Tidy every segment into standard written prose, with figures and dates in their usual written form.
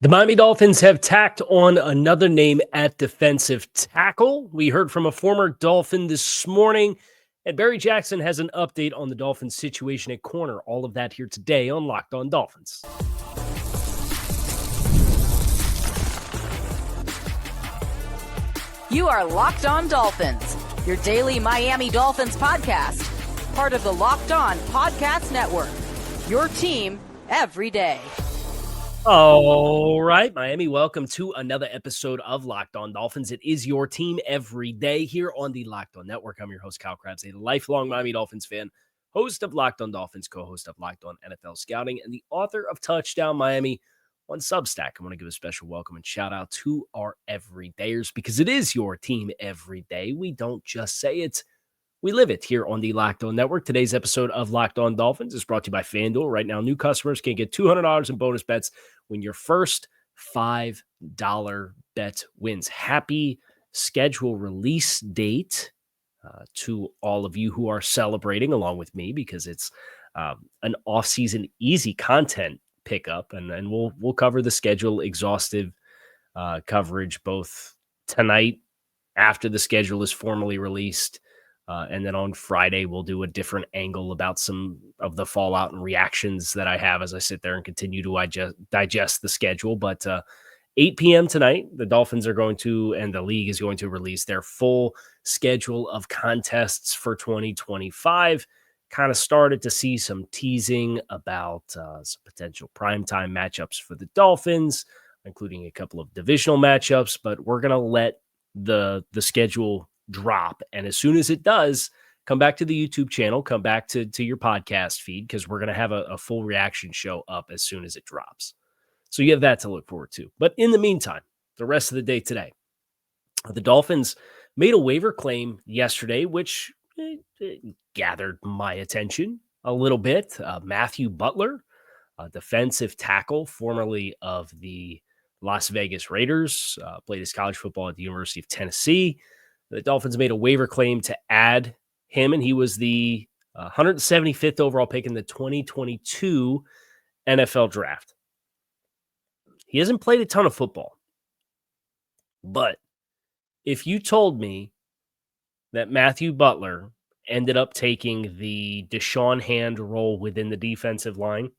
The Miami Dolphins have tacked on another name at defensive tackle. We heard from a former Dolphin this morning, and Barry Jackson has an update on the Dolphins' situation at corner. All of that here today on Locked On Dolphins. You are Locked On Dolphins, your daily Miami Dolphins podcast, part of the Locked On Podcast Network, your team every day. All right, Miami, welcome to another episode of Locked On Dolphins. It is your team every day here on the Locked On Network. I'm your host, Kyle Krabs, a lifelong Miami Dolphins fan, host of Locked On Dolphins, co-host of Locked On NFL Scouting, and the author of Touchdown Miami on Substack. I want to give a special welcome and shout out to our everydayers because it is your team every day. We don't just say it. We live it here on the Locked On Network. Today's episode of Locked On Dolphins is brought to you by FanDuel. Right now, new customers can get $200 in bonus bets when your first $5 bet wins. Happy schedule release date to all of you who are celebrating along with me because it's an off-season easy content pickup, and we'll cover the schedule exhaustive coverage both tonight after the schedule is formally released. And then on Friday, we'll do a different angle about some of the fallout and reactions that I have as I sit there and continue to digest the schedule. But 8 p.m. tonight, the Dolphins are going to, and the league is going to release their full schedule of contests for 2025. Kind of started to see some teasing about some potential primetime matchups for the Dolphins, including a couple of divisional matchups. But we're going to let the schedule drop, and as soon as it does, come back to the YouTube channel, come back to your podcast feed, because we're going to have a full reaction show up as soon as it drops. So you have that to look forward to. But in the meantime, the rest of the day today, the Dolphins made a waiver claim yesterday, which gathered my attention a little bit. Matthew Butler, a defensive tackle, formerly of the Las Vegas Raiders, played his college football at the University of Tennessee. The Dolphins made a waiver claim to add him, and he was the 175th overall pick in the 2022 NFL draft. He hasn't played a ton of football, but if you told me that Matthew Butler ended up taking the Deshaun Hand role within the defensive line,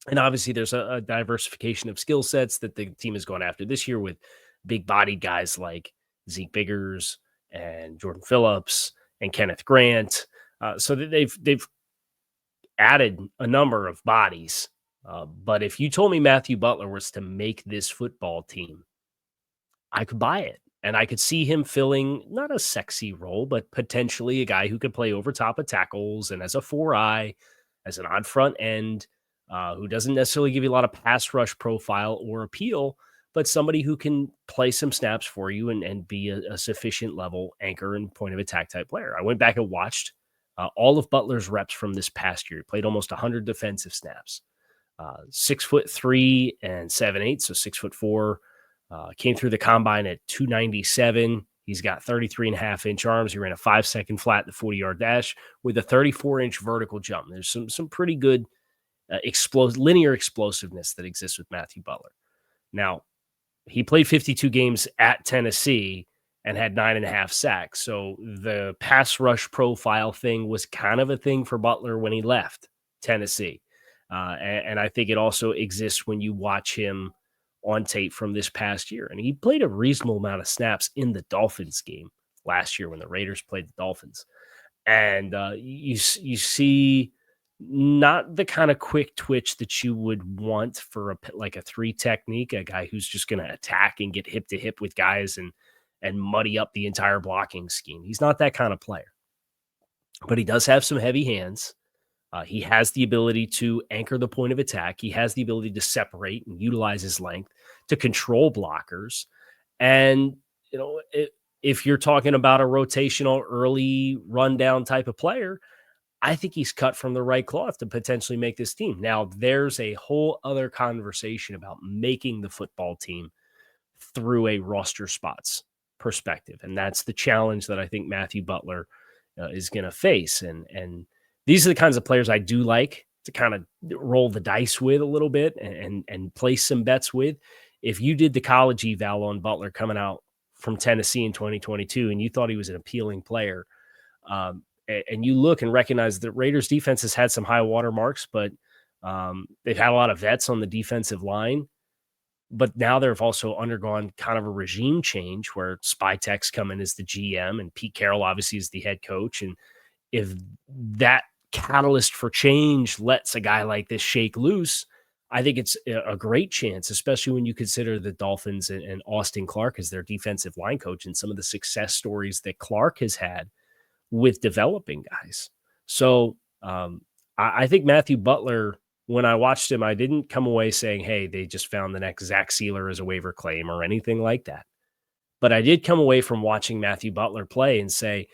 and obviously there's a diversification of skill sets that the team has gone after this year with big-bodied guys like Zeke Biggers and Jordan Phillips and Kenneth Grant. So that they've added a number of bodies. But if you told me Matthew Butler was to make this football team, I could buy it. And I could see him filling not a sexy role, but potentially a guy who could play over top of tackles and as a 4-eye, as an odd front end, who doesn't necessarily give you a lot of pass rush profile or appeal, but somebody who can play some snaps for you and be a sufficient level anchor and point of attack type player. I went back and watched all of Butler's reps from this past year. He played almost 100 defensive snaps. 6'3" and 7'8", so 6'4". Came through the combine at 297. He's got 33.5-inch arms. He ran a 5-second flat, the 40-yard dash with a 34-inch vertical jump. There's some pretty good linear explosiveness that exists with Matthew Butler. Now, he played 52 games at Tennessee and had 9.5 sacks. So the pass rush profile thing was kind of a thing for Butler when he left Tennessee. And I think it also exists when you watch him on tape from this past year. And he played a reasonable amount of snaps in the Dolphins game last year when the Raiders played the Dolphins. And you see not the kind of quick twitch that you would want for a 3 technique, a guy who's just going to attack and get hip to hip with guys and muddy up the entire blocking scheme. He's not that kind of player, but he does have some heavy hands. He has the ability to anchor the point of attack. He has the ability to separate and utilize his length to control blockers. And, if you're talking about a rotational early rundown type of player, I think he's cut from the right cloth to potentially make this team. Now, there's a whole other conversation about making the football team through a roster spots perspective. And that's the challenge that I think Matthew Butler is going to face. And these are the kinds of players I do like to kind of roll the dice with a little bit and place some bets with. If you did the college eval on Butler coming out from Tennessee in 2022 and you thought he was an appealing player, and you look and recognize that Raiders defense has had some high water marks, but they've had a lot of vets on the defensive line. But now they've also undergone kind of a regime change where Spytek's come in as the GM and Pete Carroll obviously is the head coach. And if that catalyst for change lets a guy like this shake loose, I think it's a great chance, especially when you consider the Dolphins and Austin Clark as their defensive line coach and some of the success stories that Clark has had with developing guys. So I think Matthew Butler, when I watched him, I didn't come away saying, hey, they just found the next Zach Sealer as a waiver claim or anything like that. But I did come away from watching Matthew Butler play and say,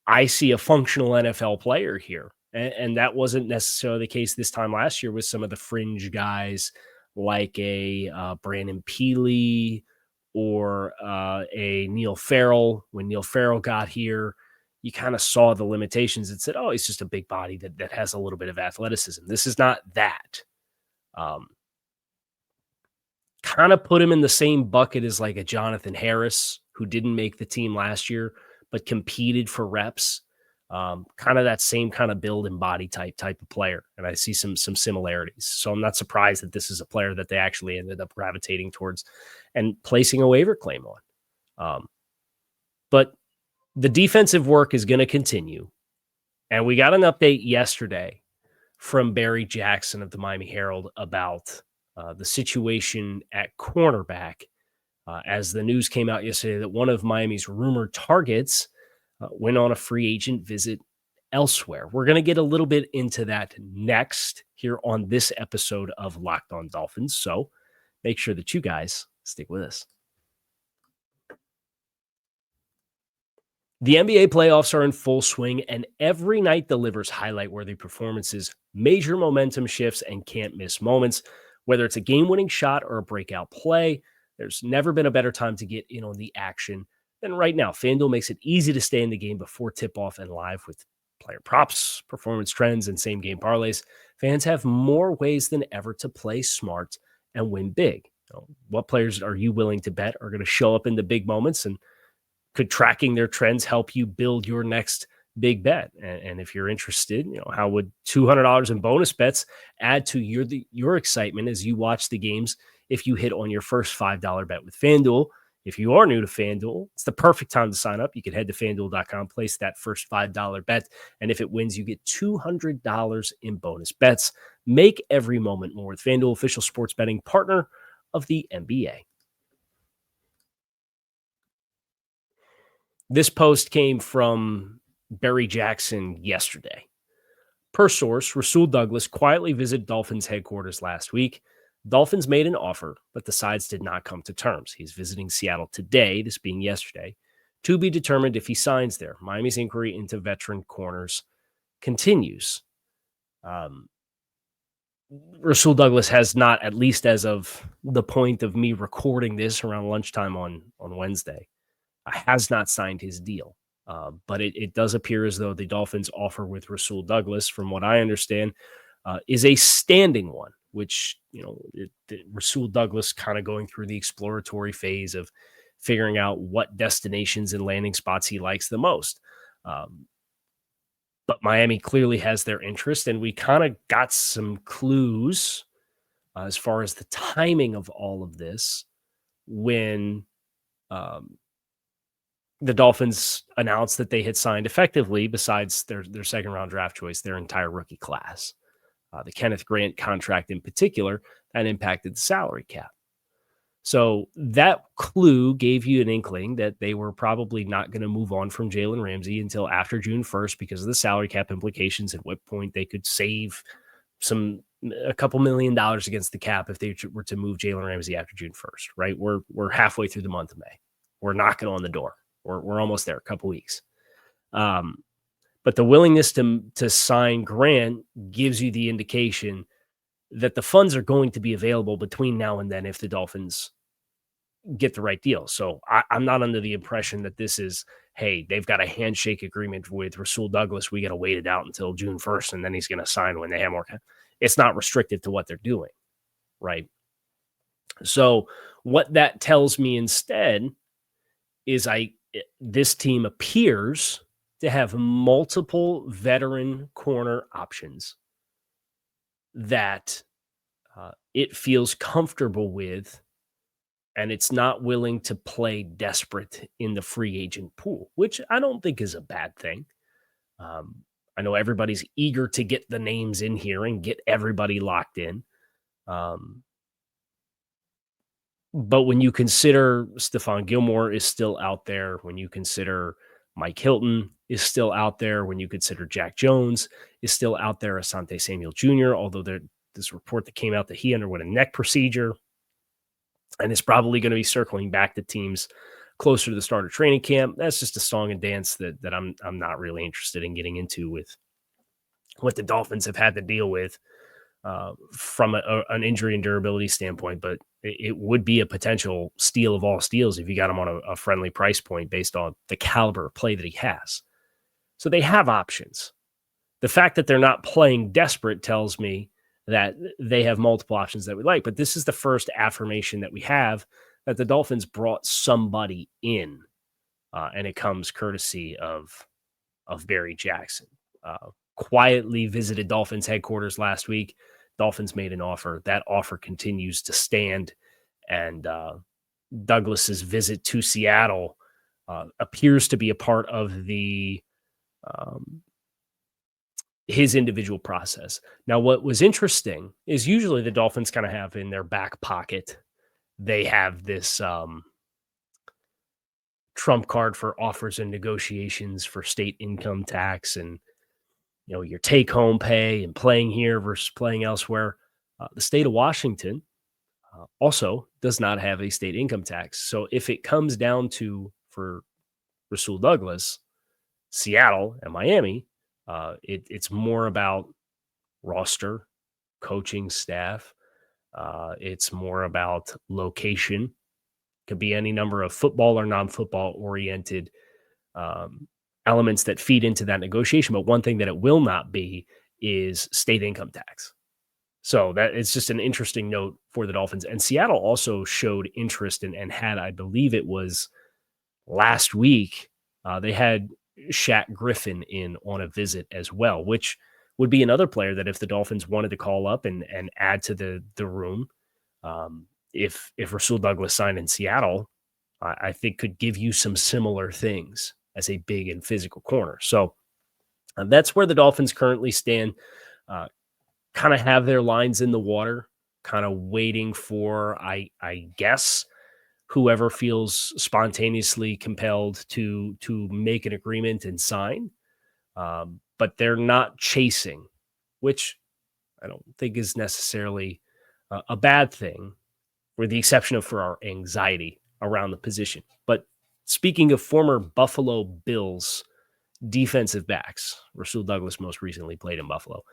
I see a functional NFL player here. And that wasn't necessarily the case this time last year with some of the fringe guys like a Brandon Peely or a Neil Farrell. When Neil Farrell got here, you kind of saw the limitations and said, oh, he's just a big body that has a little bit of athleticism. This is not that. Kind of put him in the same bucket as like a Jonathan Harris, who didn't make the team last year, but competed for reps. Kind of that same kind of build and body type of player. And I see some similarities. So I'm not surprised that this is a player that they actually ended up gravitating towards and placing a waiver claim on. But the defensive work is going to continue. And we got an update yesterday from Barry Jackson of the Miami Herald about the situation at cornerback as the news came out yesterday that one of Miami's rumored targets went on a free agent visit elsewhere. We're going to get a little bit into that next here on this episode of Locked On Dolphins. So make sure that you guys stick with us. The NBA playoffs are in full swing, and every night delivers highlight-worthy performances, major momentum shifts, and can't-miss moments. Whether it's a game-winning shot or a breakout play, there's never been a better time to get in on the action than right now. FanDuel makes it easy to stay in the game before tip-off and live with player props, performance trends, and same-game parlays. Fans have more ways than ever to play smart and win big. What players are you willing to bet are going to show up in the big moments, and could tracking their trends help you build your next big bet? And if you're interested, how would $200 in bonus bets add to your excitement as you watch the games if you hit on your first $5 bet with FanDuel? If you are new to FanDuel, it's the perfect time to sign up. You can head to FanDuel.com, place that first $5 bet, and if it wins, you get $200 in bonus bets. Make every moment more with FanDuel, official sports betting partner of the NBA. This post came from Barry Jackson yesterday. Per source, Rasul Douglas quietly visited Dolphins headquarters last week. Dolphins made an offer, but the sides did not come to terms. He's visiting Seattle today, this being yesterday, to be determined if he signs there. Miami's inquiry into veteran corners continues. Rasul Douglas has not, at least as of the point of me recording this around lunchtime on Wednesday, has not signed his deal. But it does appear as though the Dolphins' offer with Rasul Douglas, from what I understand, is a standing one, which, Rasul Douglas kind of going through the exploratory phase of figuring out what destinations and landing spots he likes the most. But Miami clearly has their interest, and we kind of got some clues as far as the timing of all of this when the Dolphins announced that they had signed effectively, besides their second round draft choice, their entire rookie class. The Kenneth Grant contract in particular, that impacted the salary cap. So that clue gave you an inkling that they were probably not going to move on from Jalen Ramsey until after June 1st because of the salary cap implications, at what point they could save a couple $1 million against the cap if they were to move Jalen Ramsey after June 1st, right? We're halfway through the month of May. We're knocking on the door. We're almost there, a couple weeks. But the willingness to sign Grant gives you the indication that the funds are going to be available between now and then if the Dolphins get the right deal. So I'm not under the impression that this is, hey, they've got a handshake agreement with Rasul Douglas. We got to wait it out until June 1st, and then he's going to sign when they have more. It's not restricted to what they're doing, right? So what that tells me instead is this team appears to have multiple veteran corner options that it feels comfortable with, and it's not willing to play desperate in the free agent pool, which I don't think is a bad thing. Um, I know everybody's eager to get the names in here and get everybody locked in. Um, but when you consider Stephon Gilmore is still out there, when you consider Mike Hilton is still out there, when you consider Jack Jones is still out there, Asante Samuel Jr., although this report that came out that he underwent a neck procedure and is probably going to be circling back to teams closer to the start of training camp. That's just a song and dance that I'm not really interested in getting into with what the Dolphins have had to deal with from an injury and durability standpoint. But it would be a potential steal of all steals if you got him on a friendly price point based on the caliber of play that he has. So they have options. The fact that they're not playing desperate tells me that they have multiple options that we like. But this is the first affirmation that we have that the Dolphins brought somebody in, and it comes courtesy of Barry Jackson. Quietly visited Dolphins headquarters last week. Dolphins made an offer. That offer continues to stand, and Douglas's visit to Seattle appears to be a part of his individual process. Now, what was interesting is usually the Dolphins kind of have in their back pocket, they have this trump card for offers and negotiations for state income tax and, your take home pay and playing here versus playing elsewhere. The state of Washington also does not have a state income tax. So if it comes down to, for Rasul Douglas, Seattle and Miami, it's more about roster, coaching staff. It's more about location. Could be any number of football or non-football oriented elements that feed into that negotiation. But one thing that it will not be is state income tax. So that it's just an interesting note for the Dolphins. And Seattle also showed interest and had, I believe it was last week, they had Shaq Griffin in on a visit as well, which would be another player that if the Dolphins wanted to call up and add to the room, if Rasul Douglas signed in Seattle, I think could give you some similar things as a big and physical corner. So that's where the Dolphins currently stand. Kind of have their lines in the water, kind of waiting for, I guess, whoever feels spontaneously compelled to make an agreement and sign. But they're not chasing, which I don't think is necessarily a bad thing, with the exception of for our anxiety around the position. But speaking of former Buffalo Bills defensive backs, Rasul Douglas most recently played in Buffalo.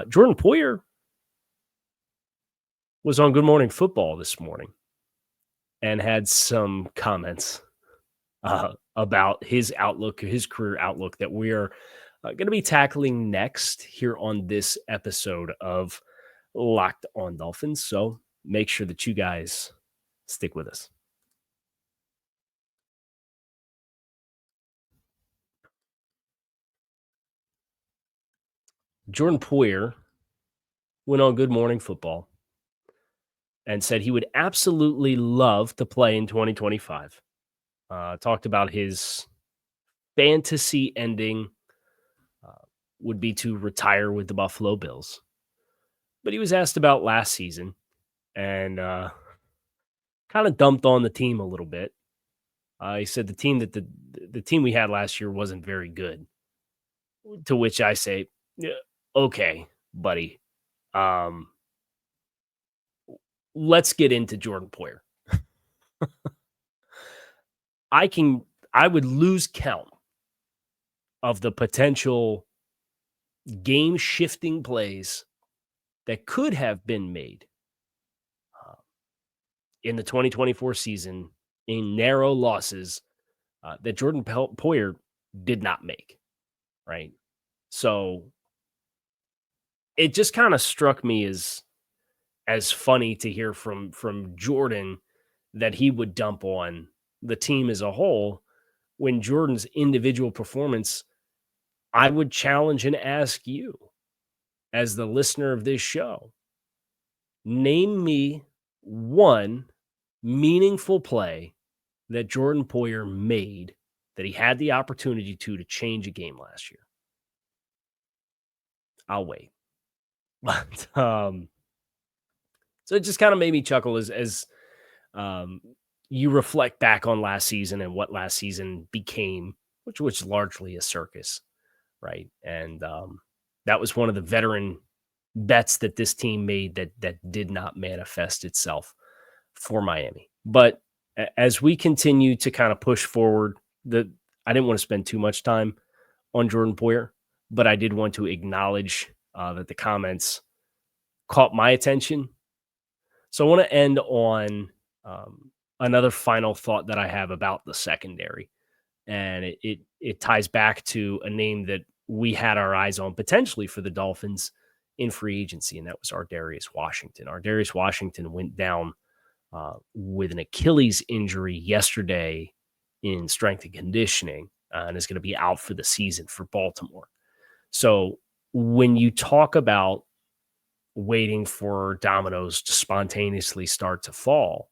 Jordan Poyer was on Good Morning Football this morning and had some comments about his outlook, his career outlook, that we are going to be tackling next here on this episode of Locked on Dolphins. So make sure that you guys stick with us. Jordan Poyer went on Good Morning Football and said he would absolutely love to play in 2025. Talked about his fantasy ending would be to retire with the Buffalo Bills. But he was asked about last season and kind of dumped on the team a little bit. He said the team that the team we had last year wasn't very good. To which I say, yeah, okay, buddy. Let's get into Jordan Poyer. I would lose count of the potential game-shifting plays that could have been made in the 2024 season in narrow losses that Jordan Poyer did not make, right? So it just kind of struck me as funny to hear from Jordan that he would dump on the team as a whole when Jordan's individual performance, I would challenge and ask you as the listener of this show, name me one meaningful play that Jordan Poyer made that he had the opportunity to change a game last year. I'll wait. But so it just kind of made me chuckle as um, you reflect back on last season and what last season became, which was largely a circus, right? And that was one of the veteran bets that this team made that did not manifest itself for Miami. But as we continue to kind of push forward, I didn't want to spend too much time on Jordan Poyer, but I did want to acknowledge that the comments caught my attention. So I want to end on another final thought that I have about the secondary, and it ties back to a name that we had our eyes on potentially for the Dolphins in free agency, and that was Ardarius Washington. Ardarius Washington went down with an Achilles injury yesterday in strength and conditioning, and is going to be out for the season for Baltimore. So when you talk about waiting for dominoes to spontaneously start to fall,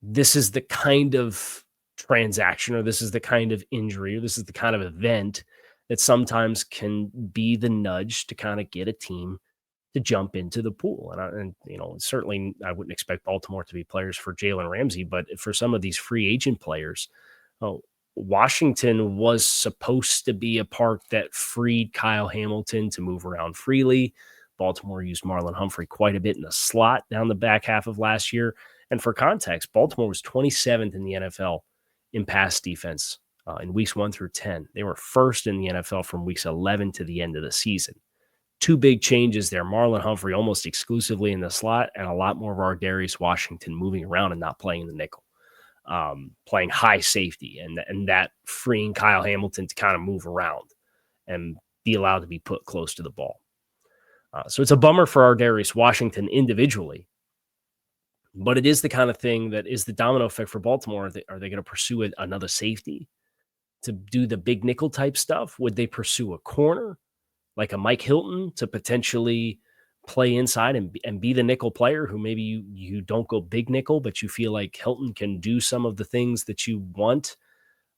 this is the kind of transaction, or this is the kind of injury, or this is the kind of event that sometimes can be the nudge to kind of get a team to jump into the pool. And certainly I wouldn't expect Baltimore to be players for Jalen Ramsey, but for some of these free agent players, Washington was supposed to be a part that freed Kyle Hamilton to move around freely. Baltimore used Marlon Humphrey quite a bit in the slot down the back half of last year. And for context, Baltimore was 27th in the NFL in pass defense in weeks 1 through 10. They were first in the NFL from weeks 11 to the end of the season. Two big changes there. Marlon Humphrey almost exclusively in the slot, and a lot more of Ardarius Washington moving around and not playing the nickel, playing high safety, and that freeing Kyle Hamilton to kind of move around and be allowed to be put close to the ball. So it's a bummer for Ardarius Washington individually, but it is the kind of thing that is the domino effect for Baltimore. Are they going to pursue another safety to do the big nickel type stuff? Would they pursue a corner like a Mike Hilton to potentially play inside and be the nickel player who maybe you don't go big nickel, but you feel like Hilton can do some of the things that you want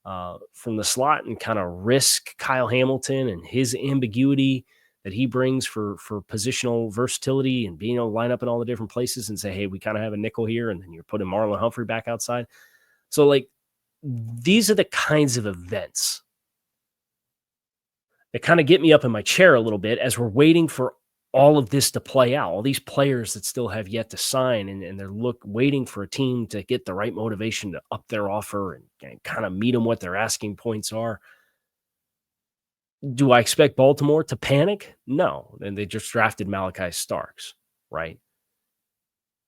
from the slot and kind of risk Kyle Hamilton and his ambiguity that he brings for positional versatility and being able to line up in all the different places and say, hey, we kind of have a nickel here, and then you're putting Marlon Humphrey back outside. So, like, these are the kinds of events that kind of get me up in my chair a little bit as we're waiting for all of this to play out, all these players that still have yet to sign, and they're waiting for a team to get the right motivation to up their offer and kind of meet them what their asking points are. Do I expect Baltimore to panic? No. And they just drafted Malachi Starks, right?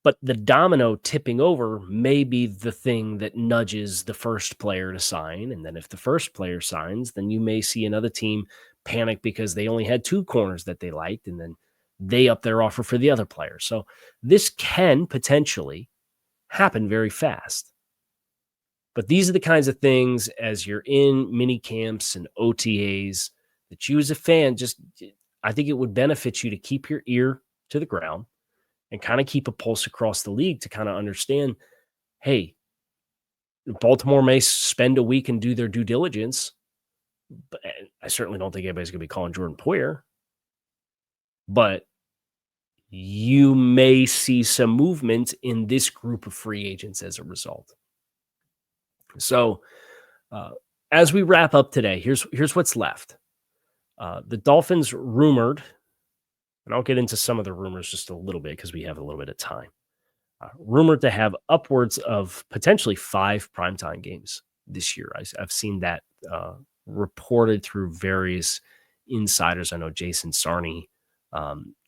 But the domino tipping over may be the thing that nudges the first player to sign. And then if the first player signs, then you may see another team panic because they only had two corners that they liked, and then they up their offer for the other player. So this can potentially happen very fast. But these are the kinds of things, as you're in mini camps and OTAs, that you as a fan, I think it would benefit you to keep your ear to the ground and kind of keep a pulse across the league to kind of understand, hey, Baltimore may spend a week and do their due diligence, but I certainly don't think anybody's going to be calling Jordan Poyer. But you may see some movement in this group of free agents as a result. So as we wrap up today, here's what's left. The Dolphins rumored, and I'll get into some of the rumors just a little bit because we have a little bit of time, rumored to have upwards of potentially 5 primetime games this year. I've seen that reported through various insiders. I know Jason Sarney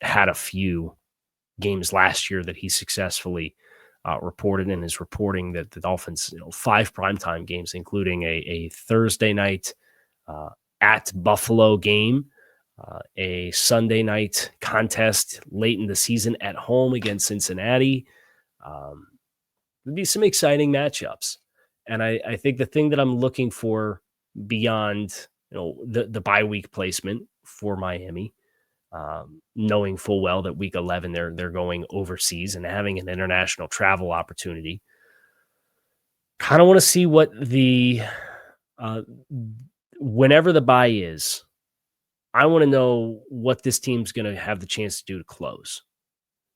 had a few games last year that he successfully reported and is reporting that the Dolphins, 5 primetime games, including a Thursday night at Buffalo game, a Sunday night contest late in the season at home against Cincinnati. There'd be some exciting matchups. And I think the thing that I'm looking for beyond, the bye week placement for Miami, knowing full well that week 11 they're going overseas and having an international travel opportunity. Kind of want to see what the whenever the bye is, I want to know what this team's going to have the chance to do to close,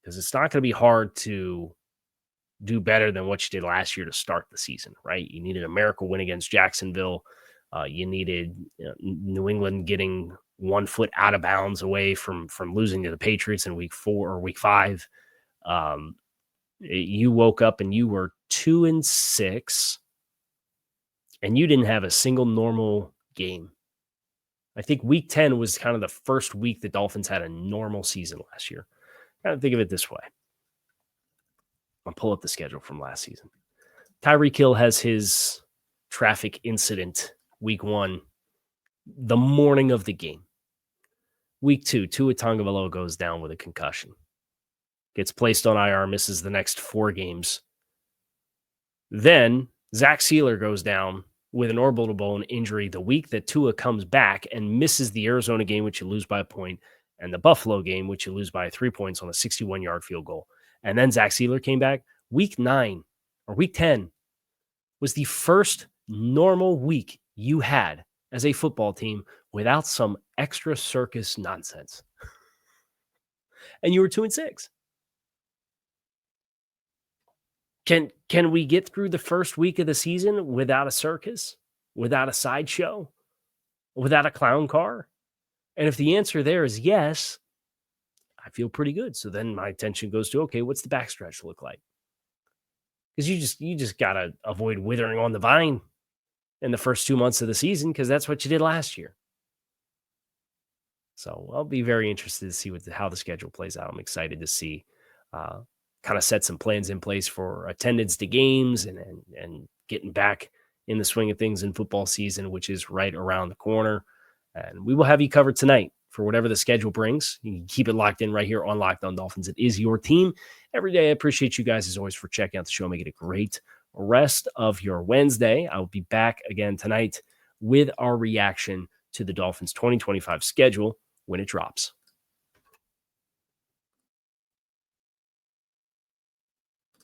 because it's not going to be hard to do better than what you did last year to start the season, right? You needed a miracle win against Jacksonville. You needed New England getting 1 foot out of bounds away from losing to the Patriots in week 4 or week 5. You woke up and you were 2-6, and you didn't have a single normal game. I think week 10 was kind of the first week the Dolphins had a normal season last year. Kind of think of it this way. I'll pull up the schedule from last season. Tyreek Hill has his traffic incident week 1, the morning of the game. Week 2, Tua Tagovailoa goes down with a concussion. Gets placed on IR, misses the next 4 games. Then Zach Sealer goes down with an orbital bone injury the week that Tua comes back and misses the Arizona game, which you lose by a point, and the Buffalo game, which you lose by 3 points on a 61-yard field goal. And then Zach Sealer came back. Week 9 or week 10 was the first normal week you had as a football team without some extra circus nonsense. And you were 2-6. Can we get through the first week of the season without a circus, without a sideshow, without a clown car? And if the answer there is yes, I feel pretty good. So then my attention goes to, okay, what's the backstretch look like? Because you just got to avoid withering on the vine in the first 2 months of the season, because that's what you did last year. So I'll be very interested to see how the schedule plays out. I'm excited to see, kind of set some plans in place for attendance to games and getting back in the swing of things in football season, which is right around the corner. And we will have you covered tonight for whatever the schedule brings. You can keep it locked in right here on Locked On Dolphins. It is your team every day. I appreciate you guys as always for checking out the show. Make it a great rest of your Wednesday. I will be back again tonight with our reaction to the Dolphins 2025 schedule when it drops.